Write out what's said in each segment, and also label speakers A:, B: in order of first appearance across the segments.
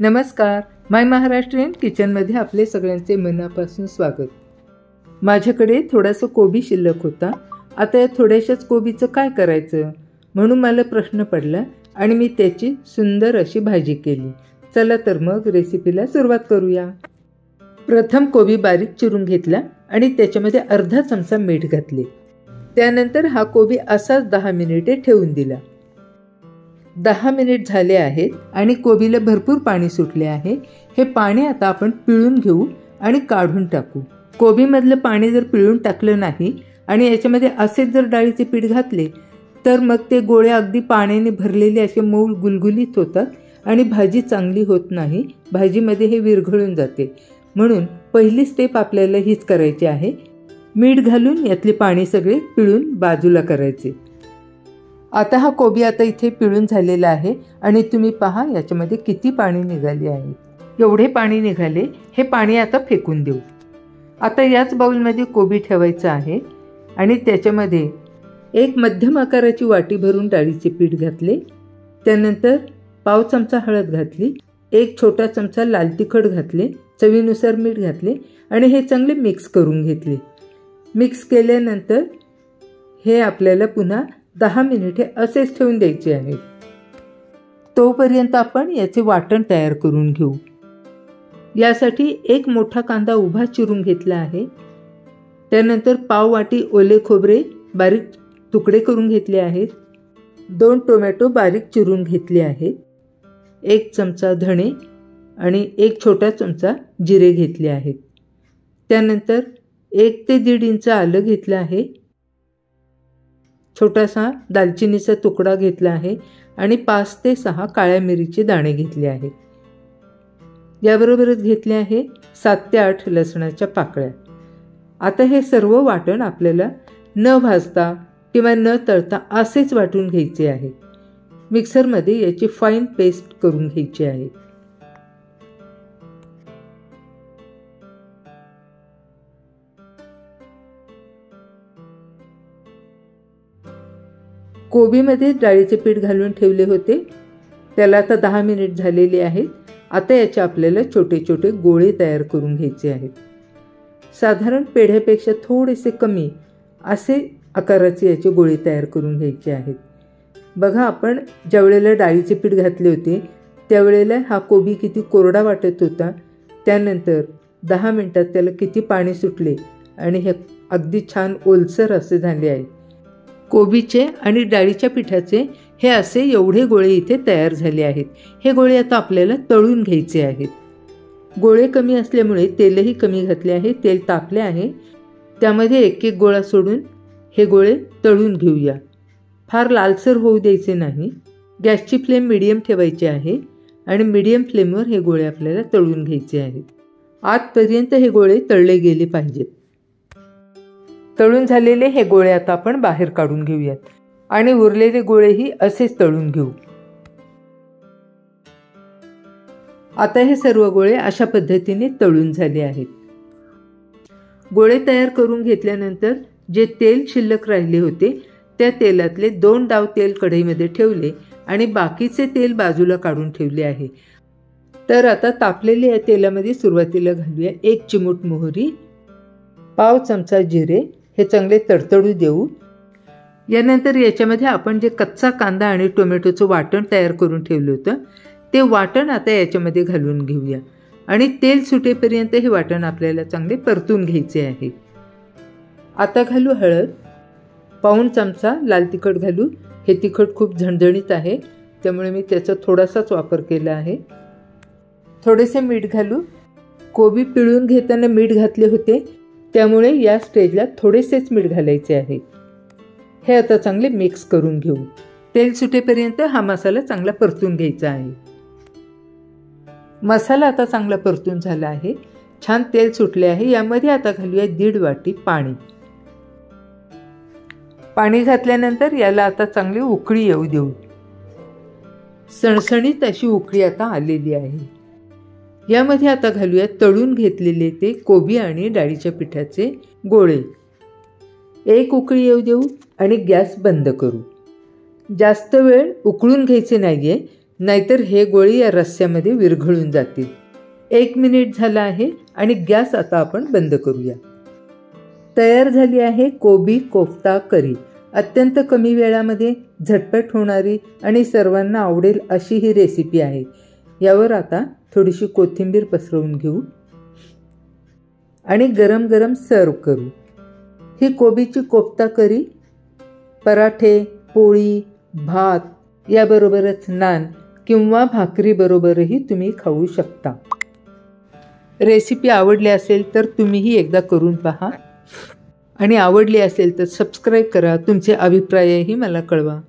A: नमस्कार, माय महाराष्ट्रीयन किचनमध्ये आपले सगळ्यांचे मनापासून स्वागत. माझ्याकडे थोडासा कोबी शिल्लक होता. आता या थोड्याशाच कोबीचं काय करायचं म्हणून मला प्रश्न पडला आणि मी त्याची सुंदर अशी भाजी केली. चला तर मग रेसिपीला सुरुवात करूया. प्रथम कोबी बारीक चिरून घेतला आणि त्याच्यामध्ये अर्धा चमचा मीठ घातले. त्यानंतर हा कोबी असाच 10 मिनिटे ठेवून दिला. 10 मिनिट झाले आहेत आणि कोबीला भरपूर पाणी सुटले आहे. हे पाणी आता आपण पिळून घेऊ आणि काढून टाकू. कोबीमधलं पाणी जर पिळून टाकलं नाही आणि याच्यामध्ये असेच जर डाळीचे पीठ घातले तर मग ते गोळे अगदी पाण्याने भरलेले असे मऊ गुलगुलीत होतात आणि भाजी चांगली होत नाही. भाजीमध्ये हे विरघळून जाते. म्हणून पहिली स्टेप आपल्याला हीच करायची आहे. मीठ घालून यातले पाणी सगळे पिळून बाजूला करायचे. आता हा कोबी आता इथे पिळून झालेला आहे आणि तुम्ही पहा याच्यामध्ये किती पाणी निघाले आहे. एवढे पाणी निघाले. हे पाणी आता फेकून देऊ. आता याच बाउलमध्ये कोबी ठेवायचं आहे आणि त्याच्यामध्ये एक मध्यम आकाराची वाटी भरून डाळीचे पीठ घातले. त्यानंतर पाव चमचा हळद घातली. एक छोटा चमचा लाल तिखट घातले. चवीनुसार मीठ घातले आणि हे चांगले मिक्स करून घेतले. मिक्स केल्यानंतर हे आपल्याला पुन्हा 10 मिनिटे असेच ठेवून द्यायचे आहे. तोपर्यंत आपण याचे वाटण तयार करून घेऊ. यासाठी एक मोठा कांदा उभा चिरून घेतला आहे. त्यानंतर पाव वाटी ओले खोबरे बारीक तुकडे करून घेतले आहेत. 2 टोमॅटो बारीक चिरून घेतले आहेत. 1 चमचा धणे आणि 1 छोटा चमचा जिरे घेतले आहेत. त्यानंतर 1 ते 1.5 इंच आलं घेतलं आहे. छोटासा दालचिनीचा तुकडा घेतला आहे आणि 5 ते 6 काळ्या मिरीचे दाणे घेतले आहेत. याबरोबरच घेतले आहे 7 ते 8 लसणाच्या पाकळ्या. आता हे सर्व वाटण आपल्याला न भाजता किंवा न तळता असेच वाटून घ्यायचे आहे. मिक्सरमध्ये याची फाईन पेस्ट करून घ्यायची आहे. कोबीमध्ये डाळीचे पीठ घालून ठेवले होते. त्याला आता 10 मिनिट झालेले आहेत. आता याचे आपल्याला छोटे छोटे गोळे तयार करून घ्यायचे आहेत. साधारण पेढ्यापेक्षा थोडेसे कमी असे आकाराचे याचे गोळे तयार करून घ्यायचे आहेत. बघा, आपण ज्या वेळेला डाळीचे पीठ घातले होते त्यावेळेला हा कोबी किती कोरडा वाटत होता. त्यानंतर 10 मिनिटात त्याला किती पाणी सुटले आणि हे अगदी छान ओलसर असे झाले आहे. कोबीचे आणि डाळीच्या पिठाचे हे असे एवढे गोळे इथे तयार झाले आहेत. हे गोळे आता आपल्याला तळून घ्यायचे आहेत. गोळे कमी असल्यामुळे तेलही कमी घातले आहे. तेल तापले आहे. त्यामध्ये एक एक गोळा सोडून हे गोळे तळून घेऊया. फार लालसर होऊ द्यायचे नाही. गॅसची फ्लेम मिडियम ठेवायची आहे आणि मिडियम फ्लेमवर हे गोळे आपल्याला तळून घ्यायचे आहेत. आतपर्यंत हे गोळे तळले गेले पाहिजेत. तळून झालेले हे गोळे आता आपण बाहेर काढून घेऊयात आणि उरलेले गोळेही असेच तळून घेऊ. आता हे सर्व गोळे अशा पद्धतीने तळून झाले आहेत. गोळे तयार करून घेतल्यानंतर जे तेल शिल्लक राहिले होते त्या तेलातले 2 डाव तेल कढईमध्ये ठेवले आणि बाकीचे तेल बाजूला काढून ठेवले आहे. तर आता तापलेल्या या तेलामध्ये सुरुवातीला घालूया 1 चिमूट मोहरी, पाव चमचा जिरे. हे चांगले तडतडू देऊ. यानंतर याच्यामध्ये आपण जे कच्चा कांदा आणि टोमॅटोचं वाटण तयार करून ठेवलं होतं ते वाटण आता याच्यामध्ये घालून घेऊया आणि तेल सुटेपर्यंत हे वाटण आपल्याला चांगले परतून घ्यायचे आहे. आता घालू हळद. पाऊण चमचा लाल तिखट घालू. हे तिखट खूप झणझणीत आहे त्यामुळे मी त्याचा थोडासाच वापर केला आहे. थोडेसे मीठ घालू. कोबी पिळून घेताना मीठ घातले होते त्यामुळे या स्टेजला थोडेसेच मीठ घालायचे आहे. हे आता चांगले मिक्स करून घेऊ. तेल सुटेपर्यंत हा मसाला चांगला परतून घ्यायचा आहे. मसाला आता चांगला परतून झाला आहे. छान तेल सुटले आहे. यामध्ये आता घालूया 1.5 वाटी पाणी. पाणी घातल्यानंतर याला आता चांगली उकळी येऊ देऊ. सणसणीत अशी उकळी आता आलेली आहे. यामध्ये आता घालूया तळून घेतलेले ते कोबी आणि डाळीच्या पिठाचे गोळे. एक उकळी येऊ देऊ आणि गॅस बंद करू. जास्त वेळ उकळून घ्यायचे नाही आहे. नाहीतर हे गोळी या रस्स्यामध्ये विरघळून जातील. 1 मिनिट झाला आहे आणि गॅस आता आपण बंद करूया. तयार झाली आहे कोबी कोफ्ता करी. अत्यंत कमी वेळामध्ये झटपट होणारी आणि सर्वांना आवडेल अशी ही रेसिपी आहे. यावर आता थोडीशी कोथिंबीर पसरवून घेऊ आणि गरम गरम सर्व करू. ही कोबीची कोफ्ता करी पराठे, पोळी, भात याबरोबरच नान किंवा भाकरीबरोबरही तुम्ही खाऊ शकता. रेसिपी आवडली असेल तर तुम्हीही एकदा करून पहा आणि आवडली असेल तर सबस्क्राईब करा. तुमचे अभिप्रायही मला कळवा.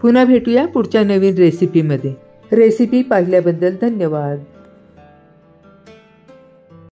A: पुन्हा भेटूया पुढच्या नवीन रेसिपीमध्ये. रेसिपी पाहिल्याबद्दल धन्यवाद.